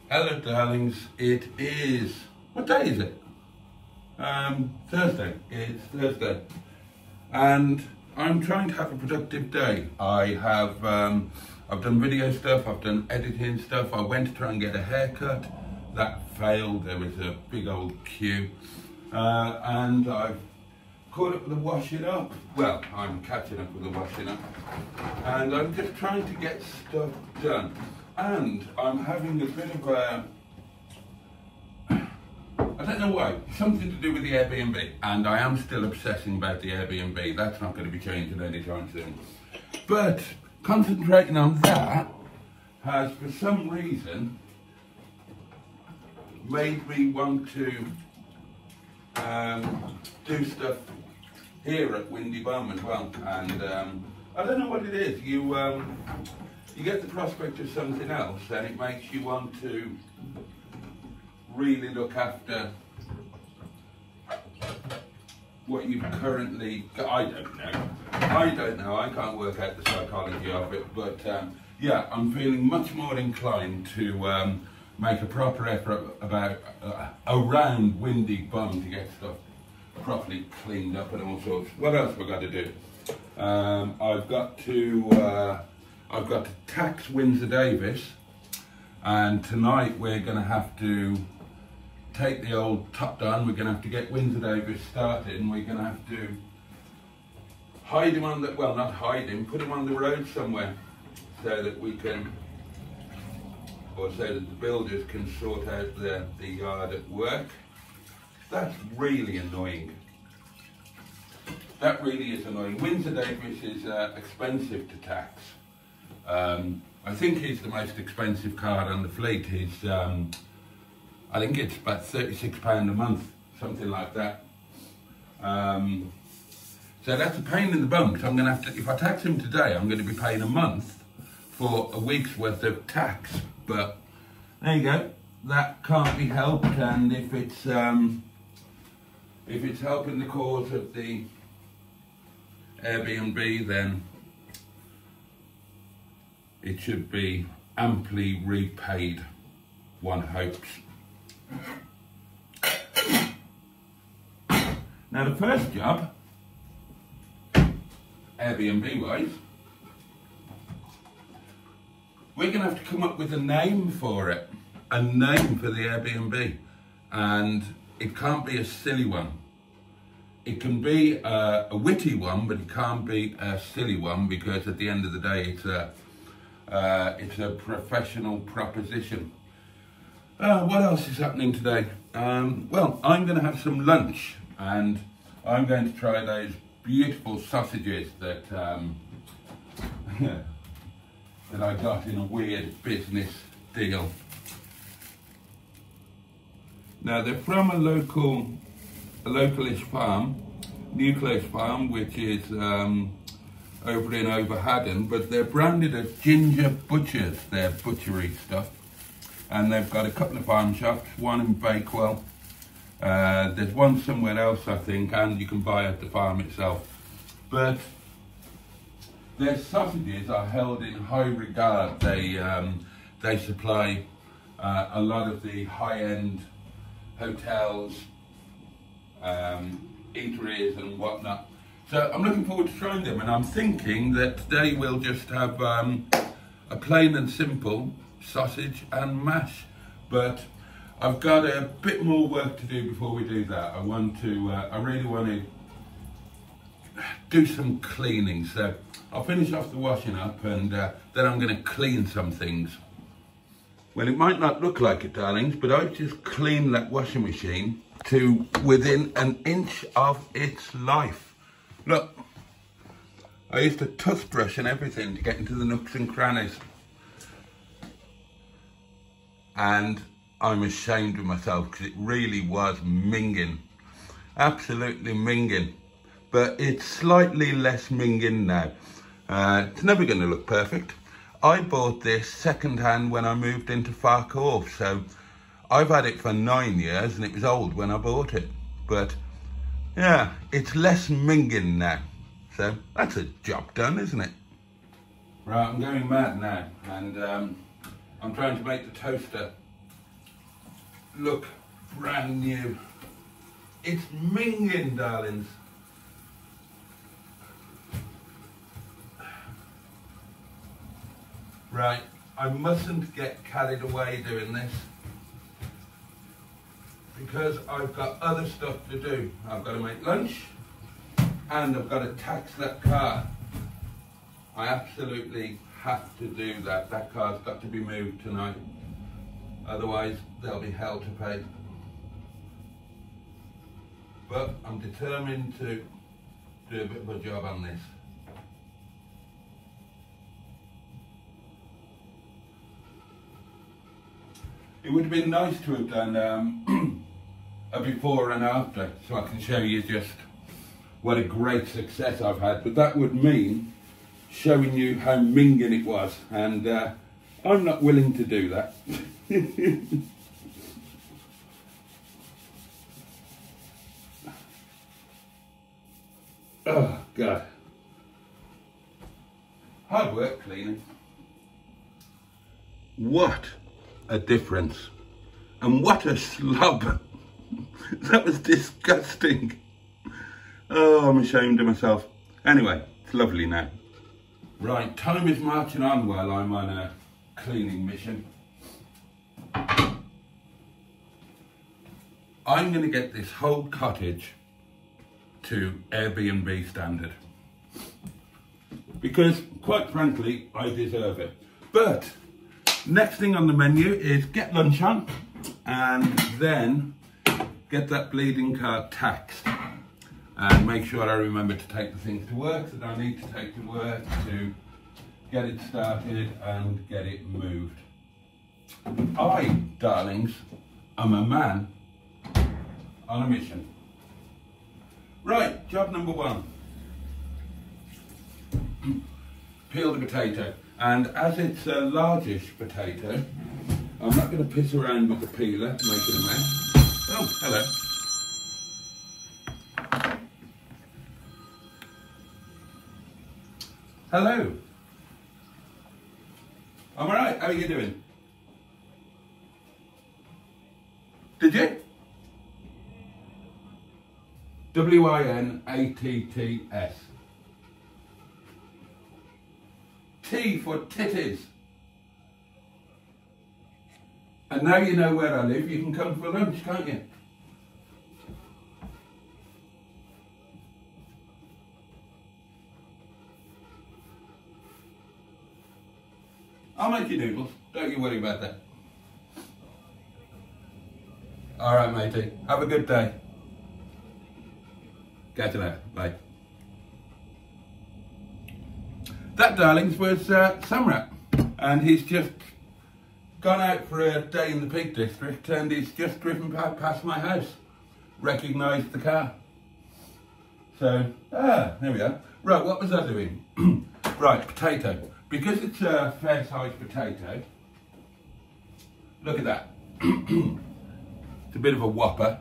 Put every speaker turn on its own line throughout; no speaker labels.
Hello darlings, it is, what day is it? Thursday, it's Thursday. And I'm trying to have a productive day. I've done video stuff, I've done editing stuff, I went to try and get a haircut. That failed, there was a big old queue. And I've caught up with the washing up. Well, I'm catching up with the washing up. And I'm just trying to get stuff done. And I'm having a bit of a, I don't know why, something to do with the Airbnb. And I am still obsessing about the Airbnb. That's not going to be changing anytime soon. But concentrating on that has, for some reason, made me want to do stuff here at Windy Bum as well. And I don't know what it is. You get the prospect of something else and it makes you want to really look after what you've currently got. I don't know, I can't work out the psychology of it, but yeah, I'm feeling much more inclined to make a proper effort around Windy Bum to get stuff properly cleaned up and all sorts. What else have I got to do? I've got to tax Windsor Davis, and tonight we're going to have to take the old Topdon. We're going to have to get Windsor Davis started, and we're going to have to hide him on the, well, not hide him, put him on the road somewhere so that we can, or so that the builders can sort out the yard at work. That's really annoying. That really is annoying. Windsor Davis is expensive to tax. I think he's the most expensive car on the fleet. He's, I think it's about £36 a month, something like that. So that's a pain in the bum. So I'm going to have to, if I tax him today, I'm going to be paying a month for a week's worth of tax. But there you go. That can't be helped. And if it's helping the cause of the Airbnb, then it should be amply repaid, one hopes. Now the first job, Airbnb wise, we're going to have to come up with a name for it, a name for the Airbnb, and it can't be a silly one. It can be a witty one, but it can't be a silly one, because at the end of the day it's a professional proposition. What else is happening today? Well, I'm going to have some lunch, and I'm going to try those beautiful sausages that that I got in a weird business deal. Now they're from a localish farm, Nucleus Farm, which is over in Overhaddon, but they're branded as Ginger Butchers, their butchery stuff. And they've got a couple of farm shops, one in Bakewell. There's one somewhere else, I think, and you can buy at the farm itself. But their sausages are held in high regard. They supply a lot of the high-end hotels, eateries and whatnot. So I'm looking forward to trying them, and I'm thinking that today we'll just have a plain and simple sausage and mash. But I've got a bit more work to do before we do that. I really want to do some cleaning. So I'll finish off the washing up, and then I'm going to clean some things. Well, it might not look like it, darlings, but I've just cleaned that washing machine to within an inch of its life. Look, I used a toothbrush and everything to get into the nooks and crannies. And I'm ashamed of myself, because it really was minging. Absolutely minging. But it's slightly less minging now. It's never going to look perfect. I bought this second-hand when I moved into Farcorfe, so I've had it for 9 years, and it was old when I bought it. But yeah, it's less minging now. So that's a job done, isn't it? Right, I'm going mad now, and I'm trying to make the toaster look brand new. It's minging, darlings. Right, I mustn't get carried away doing this because I've got other stuff to do. I've got to make lunch and I've got to tax that car. I absolutely have to do that. That car's got to be moved tonight. Otherwise, there'll be hell to pay. But I'm determined to do a bit of a job on this. It would have been nice to have done a before and after, so I can show you just what a great success I've had. But that would mean showing you how minging it was, and I'm not willing to do that. Oh God, hard work cleaning. What a difference, and what a slob. That was disgusting. Oh, I'm ashamed of myself. Anyway, it's lovely now. Right, time is marching on while I'm on a cleaning mission. I'm going to get this whole cottage to Airbnb standard, because quite frankly I deserve it. But next thing on the menu is get lunch on and then get that bleeding car taxed, and make sure I remember to take the things to work that I need to take to work to get it started and get it moved. I, darlings, am a man on a mission. Right, job number one. Peel the potato. And as it's a largish potato, I'm not going to piss around with the peeler, making a mess. Oh, hello. Hello. I'm alright, how are you doing? Did you? W-I-N-A-T-T-S. T for titties. And now you know where I live, you can come for lunch, can't you? I'll make you noodles, don't you worry about that. Alright matey, have a good day. Catch you later, bye. That, darlings, was Samrat, and he's just gone out for a day in the Peak District, and he's just driven past my house, recognised the car. So, there we are. Right, what was I doing? Right, potato. Because it's a fair-sized potato, look at that. It's a bit of a whopper.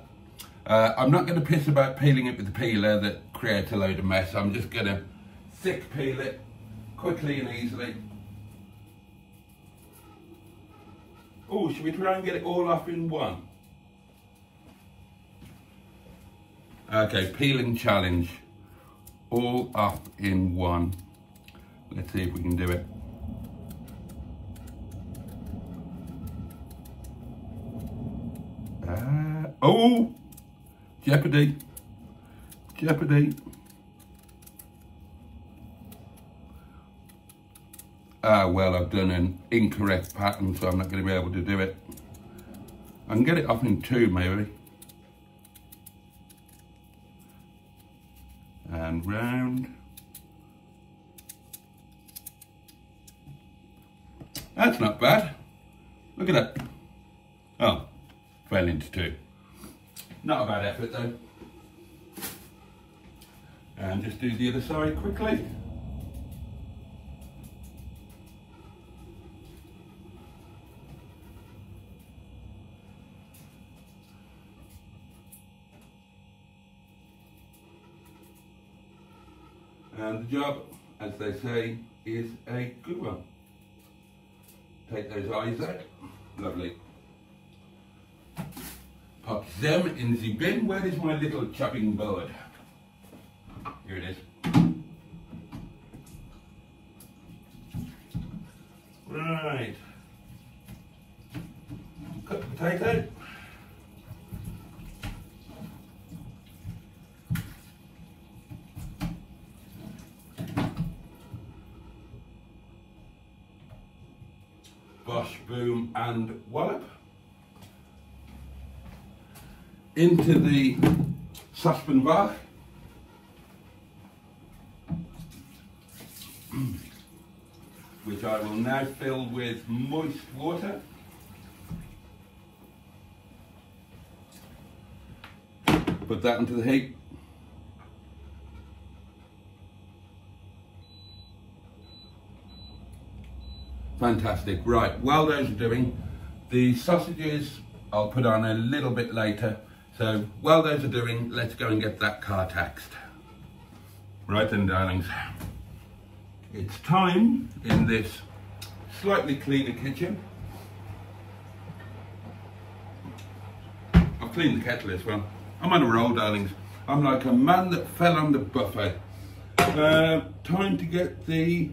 I'm not going to piss about peeling it with the peeler that creates a load of mess. I'm just going to thick peel it quickly and easily. Oh, should we try and get it all off in one? Okay, peeling challenge. All off in one. Let's see if we can do it. Oh! Jeopardy. Jeopardy. Ah, well, I've done an incorrect pattern, so I'm not going to be able to do it. I can get it off in two, maybe. And round. That's not bad. Look at that. Oh, fell into two. Not a bad effort though. And just do the other side quickly. And the job, as they say, is a good one. Take those eyes out. Lovely. pop them in the bin. Where is my little chopping board? Here it is. Right. Cut the potato. Bosh, boom and wallop. Into the saucepan bath. Which I will now fill with moist water. Put that into the heat. Fantastic. Right, while those are doing, the sausages I'll put on a little bit later. So while those are doing, let's go and get that car taxed. Right then, darlings. It's time in this slightly cleaner kitchen. I've cleaned the kettle as well. I'm on a roll, darlings. I'm like a man that fell on the buffet. Time to get the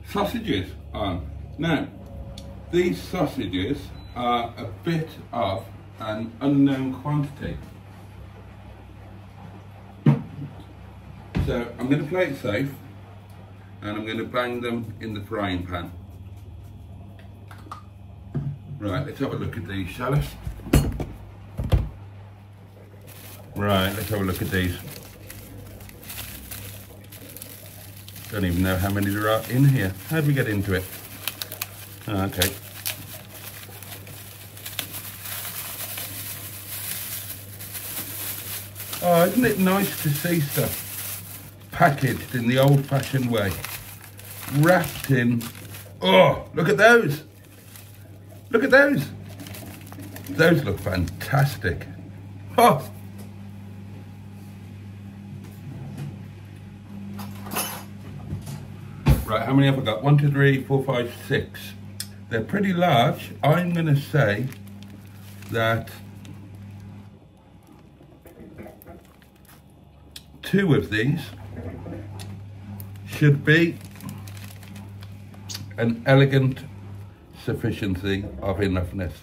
sausages on. Now, these sausages are a bit of an unknown quantity. So I'm going to play it safe. And I'm going to bang them in the frying pan. Right, let's have a look at these shallots. Right, let's have a look at these. Don't even know how many there are in here. How do we get into it? Oh, okay. Oh, isn't it nice to see stuff packaged in the old-fashioned way? Wrapped in, oh, look at those. Look at those. Those look fantastic. Oh. Right, how many have I got? 1, 2, 3, 4, 5, 6. They're pretty large. I'm going to say that 2 of these should be an elegant sufficiency of enoughness.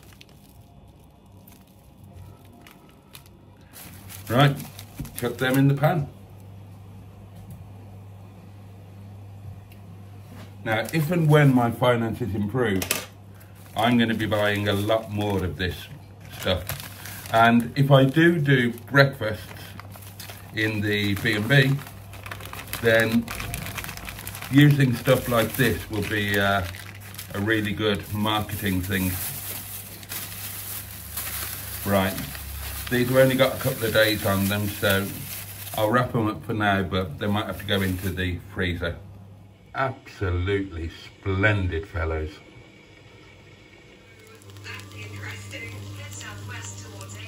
Right, chuck them in the pan. Now, if and when my finances improve, I'm going to be buying a lot more of this stuff. And if I do breakfasts in the B&B, then using stuff like this will be a really good marketing thing. Right, these have only got a couple of days on them, so I'll wrap them up for now, but they might have to go into the freezer. Absolutely splendid, fellows.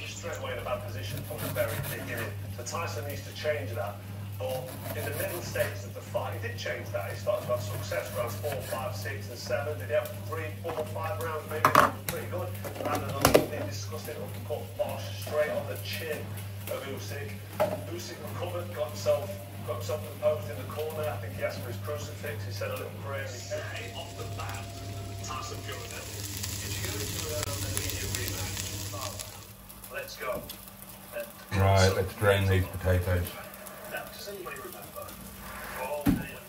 Straight away in a bad position from the very beginning. So Tyson needs to change that. But in the middle stages of the fight, he did change that. He started to have success rounds 4, 5, 6 and 7. Did he have 3, 4, 5 rounds maybe? That was pretty good. And a lovely disgusting uppercut Bosh straight on the chin of Usyk. Usyk recovered, got himself composed in the corner. I think he asked for his crucifix. He said a little prayer. He said, hey, off the bat, Tyson Fury. If you go into an immediate rematch, let's go.
Right, let's drain these potatoes.
Now, does anybody remember? Oh, dear.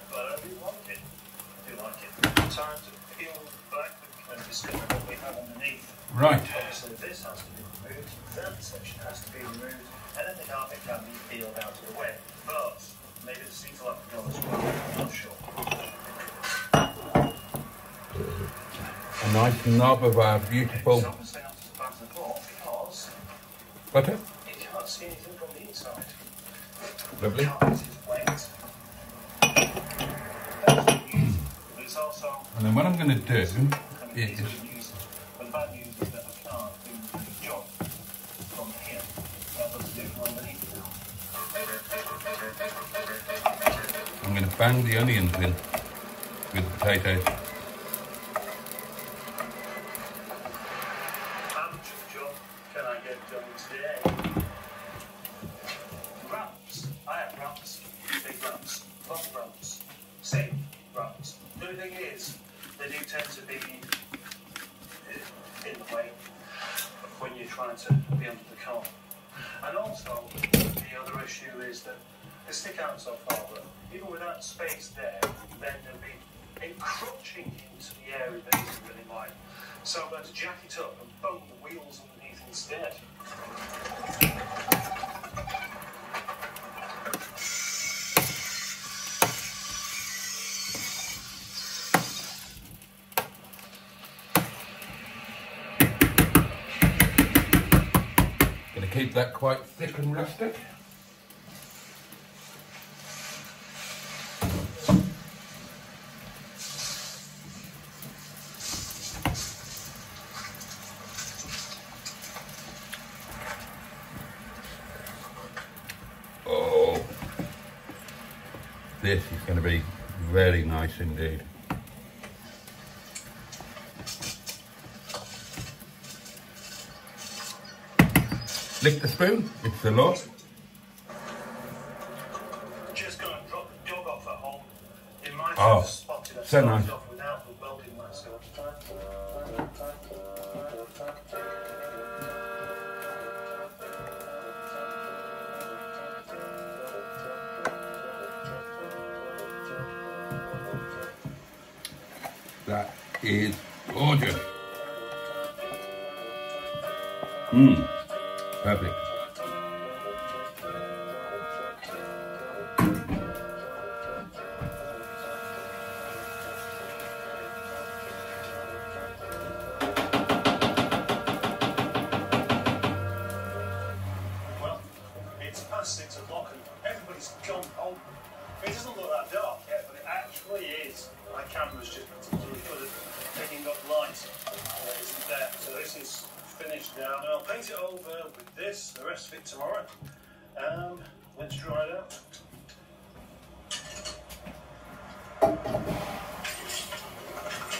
But I do like it. I do like it. Time to peel back and discover what we have underneath.
Right.
Obviously, this has to be removed. That section has to be removed. And then the carpet can be peeled out of the way. But maybe the seats will have to go as well. I'm not sure.
A nice knob of our beautiful butter.
You can't see anything from the inside.
Lovely.
The carpet is wet. It's also,
And then what I'm going to do is...
the bad news is that I can't do the job from here. I've got to do it from underneath now.
I'm going to bang the onions in with the potatoes.
Job, can I get they've done today. Ramps. I have ramps. Big ramps. Long ramps. Safe ramps. The only thing is, they do tend to be in the way when you're trying to be under the car. And also, the other issue is that they stick out so far that even without space there, then they'll be encroaching into the area that isn't really mine. So I'm going to jack it up and bone the wheels underneath instead.
Gonna keep that quite thick and rustic. Oh, this is going to be very nice indeed. Lick the spoon, it's the law.
Just going to drop the dog off at home. It might
Oh,
have spotted us
so nice.
off without the welding mask on.
That is gorgeous. Perfect.
Well, it's past 6 o'clock and everybody's gone home. It doesn't look that dark yet, but it actually is. My camera's just particularly good at picking up light that isn't there. So this is finished now, and I'll paint it over with this, the rest of it tomorrow. Let's try it out.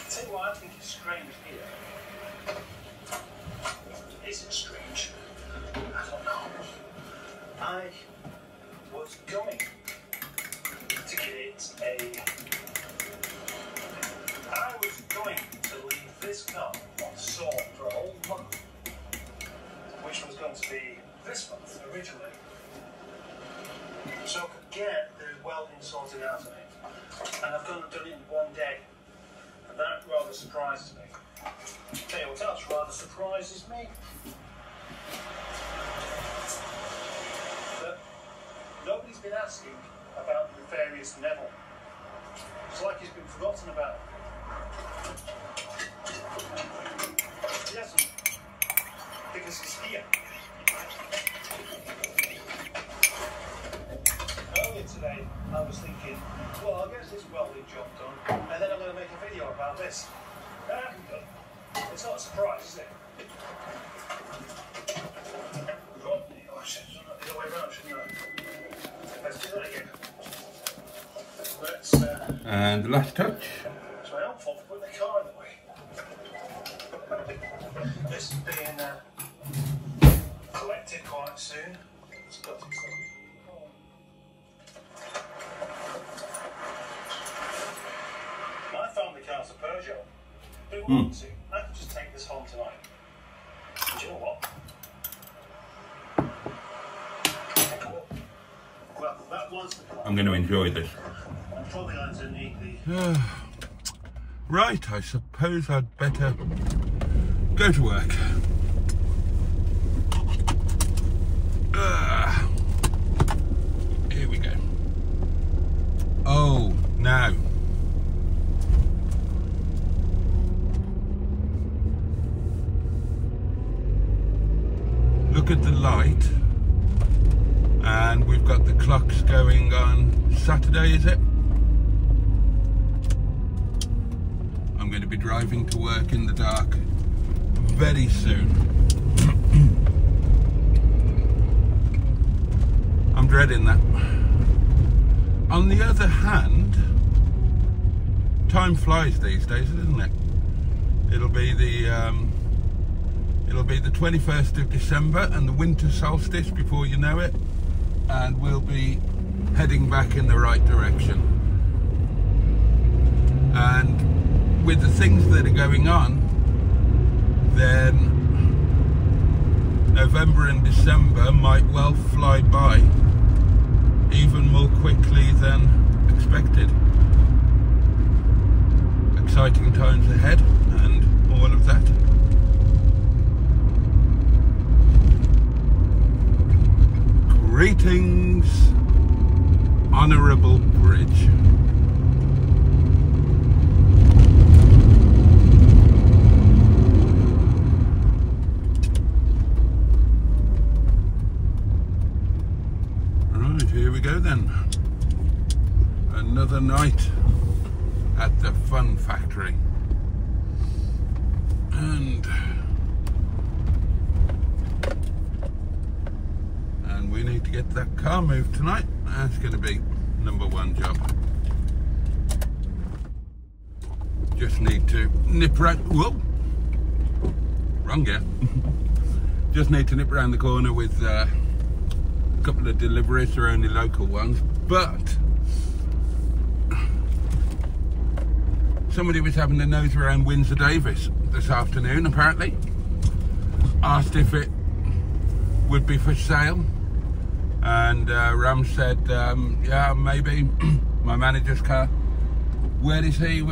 Tell you what I think is strange here. Is it strange? I don't know. I was going to get I was going to leave this car on saw for a whole month, which was going to be this month originally, so I could get the welding sorted out of it. And I've gone and done it in one day, and that rather surprises me. Tell you what else rather surprises me. That nobody's been asking about the nefarious Neville. It's like he's been forgotten about. He hasn't, because he's here. Earlier today, I was thinking, well, I'll get this welding job done, and then I'm going to make a video about this. I haven't done. It's not a surprise, is it? Rodney, oh shit, the other way around, shouldn't I? Let's do that again. Let's,
And the last touch.
it's my own fault for putting the car in the way. This is being collected quite soon. It's got its I found the car's a Peugeot. Who wants it? I could just take this home tonight. Do you know what? Well, that was the car.
I'm going to enjoy this.
I'm probably going to need the...
Right, I suppose I'd better go to work. Here we go. Oh, now. Look at the light. And we've got the clocks going on Saturday, is it? I'm going to be driving to work in the dark very soon. I'm dreading that. On the other hand, time flies these days, isn't it? It'll be the It'll be the 21st of December and the winter solstice before you know it, and we'll be heading back in the right direction. And with the things that are going on, then November and December might well fly by even more quickly than expected. Exciting times ahead and all of that. Greetings, Honourable Bridge. Right, here we go then. Another night at the Fun Factory. And we need to get that car moved tonight. That's going to be #1 job. Just need to nip round. Whoa! Wrong gear. Just need to nip around the corner with a couple of deliveries. They're only local ones, but somebody was having a nose around Windsor Davis this afternoon, apparently. Asked if it would be for sale, and Ram said, yeah, maybe. My manager's car. Where is he?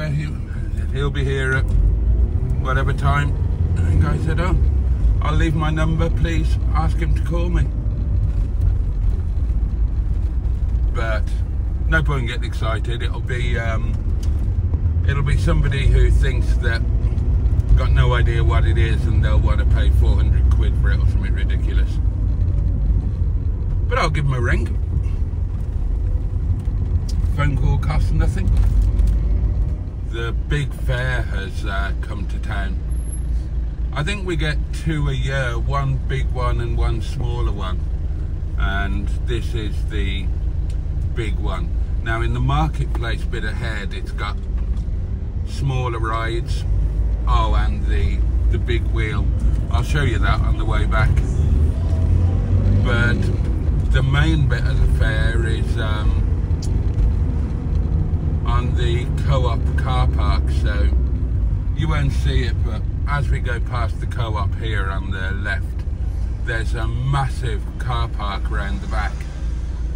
He'll be here at whatever time. And the guy said, oh, I'll leave my number, please ask him to call me. But no point getting excited. It'll be somebody who thinks that got no idea what it is, and they'll want to pay 400 quid for it or something ridiculous. But I'll give them a ring. Phone call costs nothing. The big fair has come to town. I think we get 2 a year, one big one and one smaller one. And this is the big one. Now in the marketplace bit ahead, it's got smaller rides. Oh, and the big wheel. I'll show you that on the way back. But the main bit of the fair is on the co-op car park, so you won't see it, but as we go past the co-op here on the left, there's a massive car park around the back,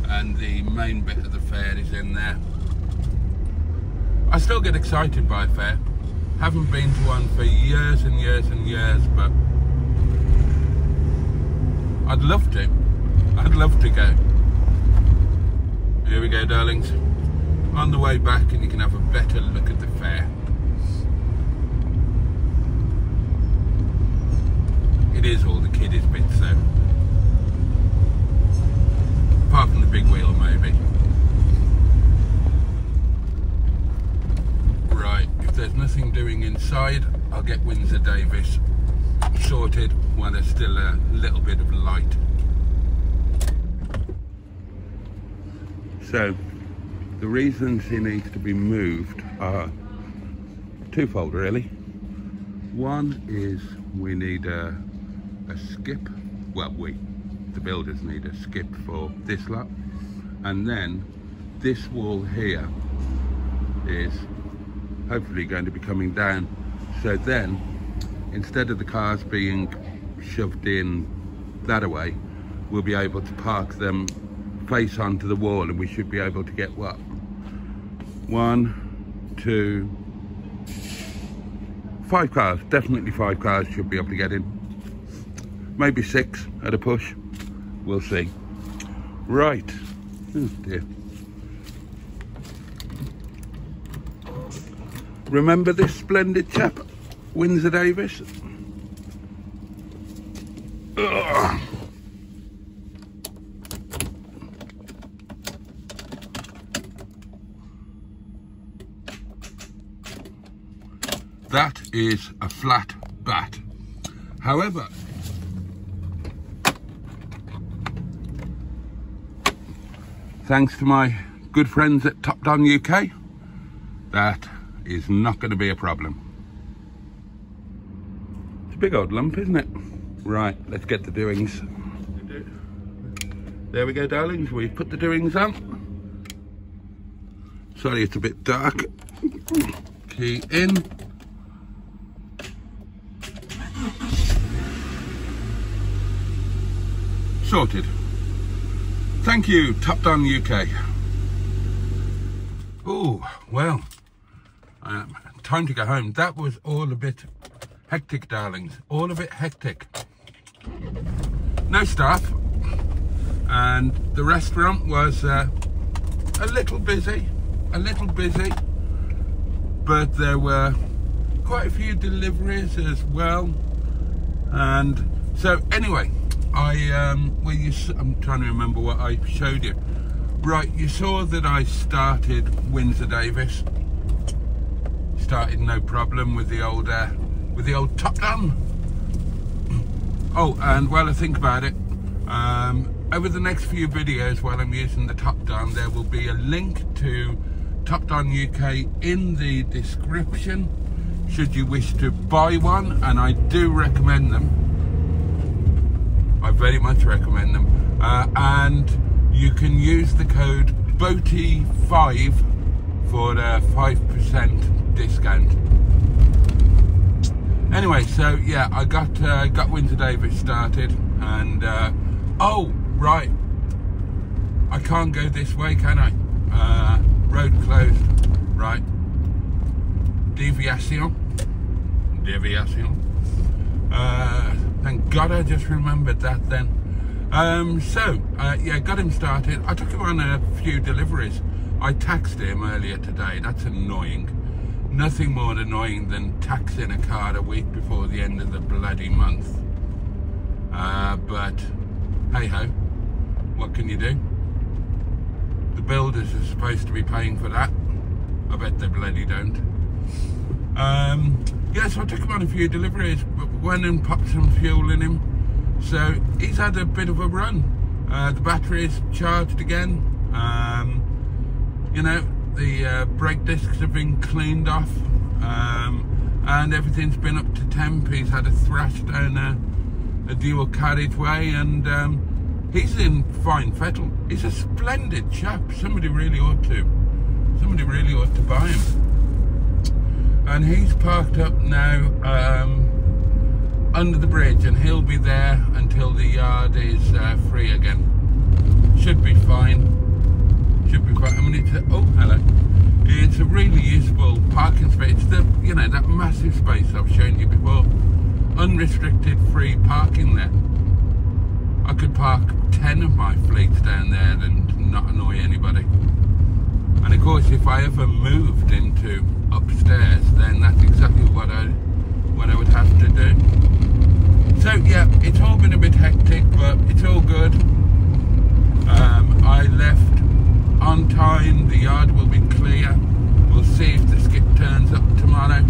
and the main bit of the fair is in there. I still get excited by a fair. Haven't been to one for years and years and years, but I'd love to. I'd love to go. Here we go, darlings. On the way back, and you can have a better look at the fair. It is all the kiddies bits though. Apart from the big wheel, maybe. Right, if there's nothing doing inside, I'll get Windsor Davis sorted while there's still a little bit of light. So, the reasons he needs to be moved are twofold really. One is we need a skip. Well, the builders need a skip for this lot. And then this wall here is hopefully going to be coming down. So then, instead of the cars being shoved in that way, we'll be able to park them face onto the wall, and we should be able to get what? 1, 2, 5 cars, definitely 5 cars should be able to get in. Maybe 6 at a push, we'll see. Right, oh dear. Remember this splendid chap, Windsor Davis? Ugh. That is a flat bat. However, thanks to my good friends at Topdon UK, that is not going to be a problem. big old lump, isn't it? Right, let's get the doings. There we go, darlings. We've put the doings on. Sorry, it's a bit dark. Key in. Sorted. Thank you, Topdon UK. Oh, well, time to go home. That was all a bit hectic, darlings. All a bit hectic. No staff. And the restaurant was a little busy. But there were quite a few deliveries as well. And so anyway, I'm trying to remember what I showed you. Right, you saw that I started Windsor Davis. Started no problem with the old Topdon. Oh, and while I think about it, over the next few videos while I'm using the Topdon, there will be a link to Topdon UK in the description should you wish to buy one, and I do recommend them. I very much recommend them. And you can use the code Boaty5 for a 5% discount. Anyway, so yeah, I got Windsor Davis started, and oh right, I can't go this way, can I? Road closed. Right. Deviation. Thank God I just remembered that then. Yeah, got him started. I took him on a few deliveries. I taxed him earlier today. That's annoying. Nothing more annoying than taxing a car a week before the end of the bloody month. But hey ho, what can you do? The builders are supposed to be paying for that. I bet they bloody don't. Yeah, so I took him on a few deliveries, but went and popped some fuel in him. So he's had a bit of a run. The battery's charged again. You know, the brake discs have been cleaned off, and everything's been up to temp. He's had a thrash down a dual carriageway, and he's in fine fettle. He's a splendid chap. Somebody really ought to buy him. And he's parked up now under the bridge, and he'll be there until the yard is free again. Should be fine. Should be fine. I mean, oh, hello. It's a really useful parking space. It's the, you know, that massive space I've shown you before. Unrestricted free parking there. I could park 10 of my fleets down there and not annoy anybody. And of course, if I ever moved into upstairs, then that's exactly what I would have to do. So yeah, it's all been a bit hectic, but it's all good. I left on time. The yard will be clear. We'll see if the skip turns up tomorrow.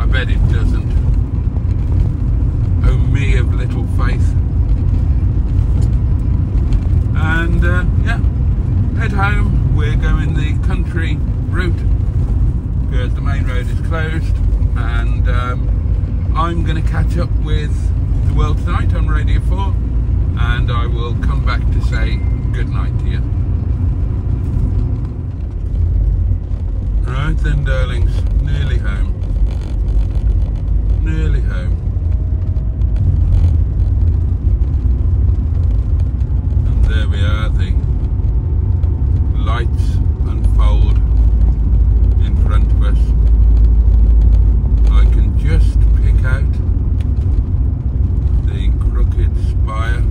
I bet it doesn't. Oh, me of little faith. And yeah, head home. We're going the country route because the main road is closed, and I'm going to catch up with The World Tonight on Radio 4, and I will come back to say good night to you. Right then, darlings, nearly home. Nearly home. And there we are, the lights unfold in front of us. I can just pick out the crooked spire,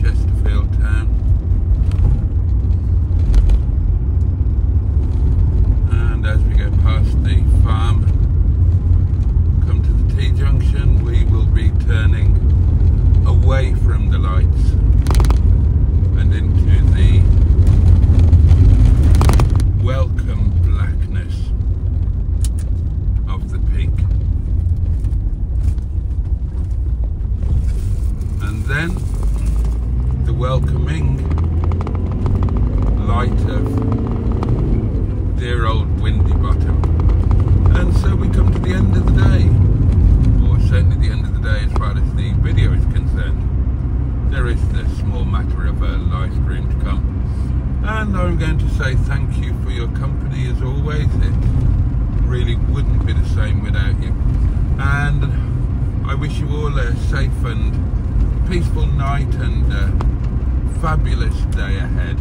Chesterfield town, and as we go And I'm going to say thank you for your company as always. It really wouldn't be the same without you. And I wish you all a safe and peaceful night and a fabulous day ahead.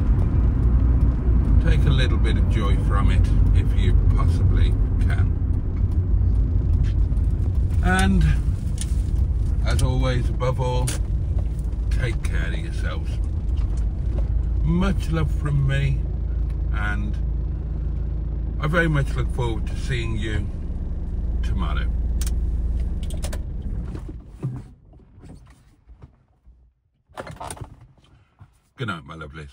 Take a little bit of joy from it if you possibly can. And as always, above all, take care of yourselves. Much love from me, and I very much look forward to seeing you tomorrow. Good night, my lovelies.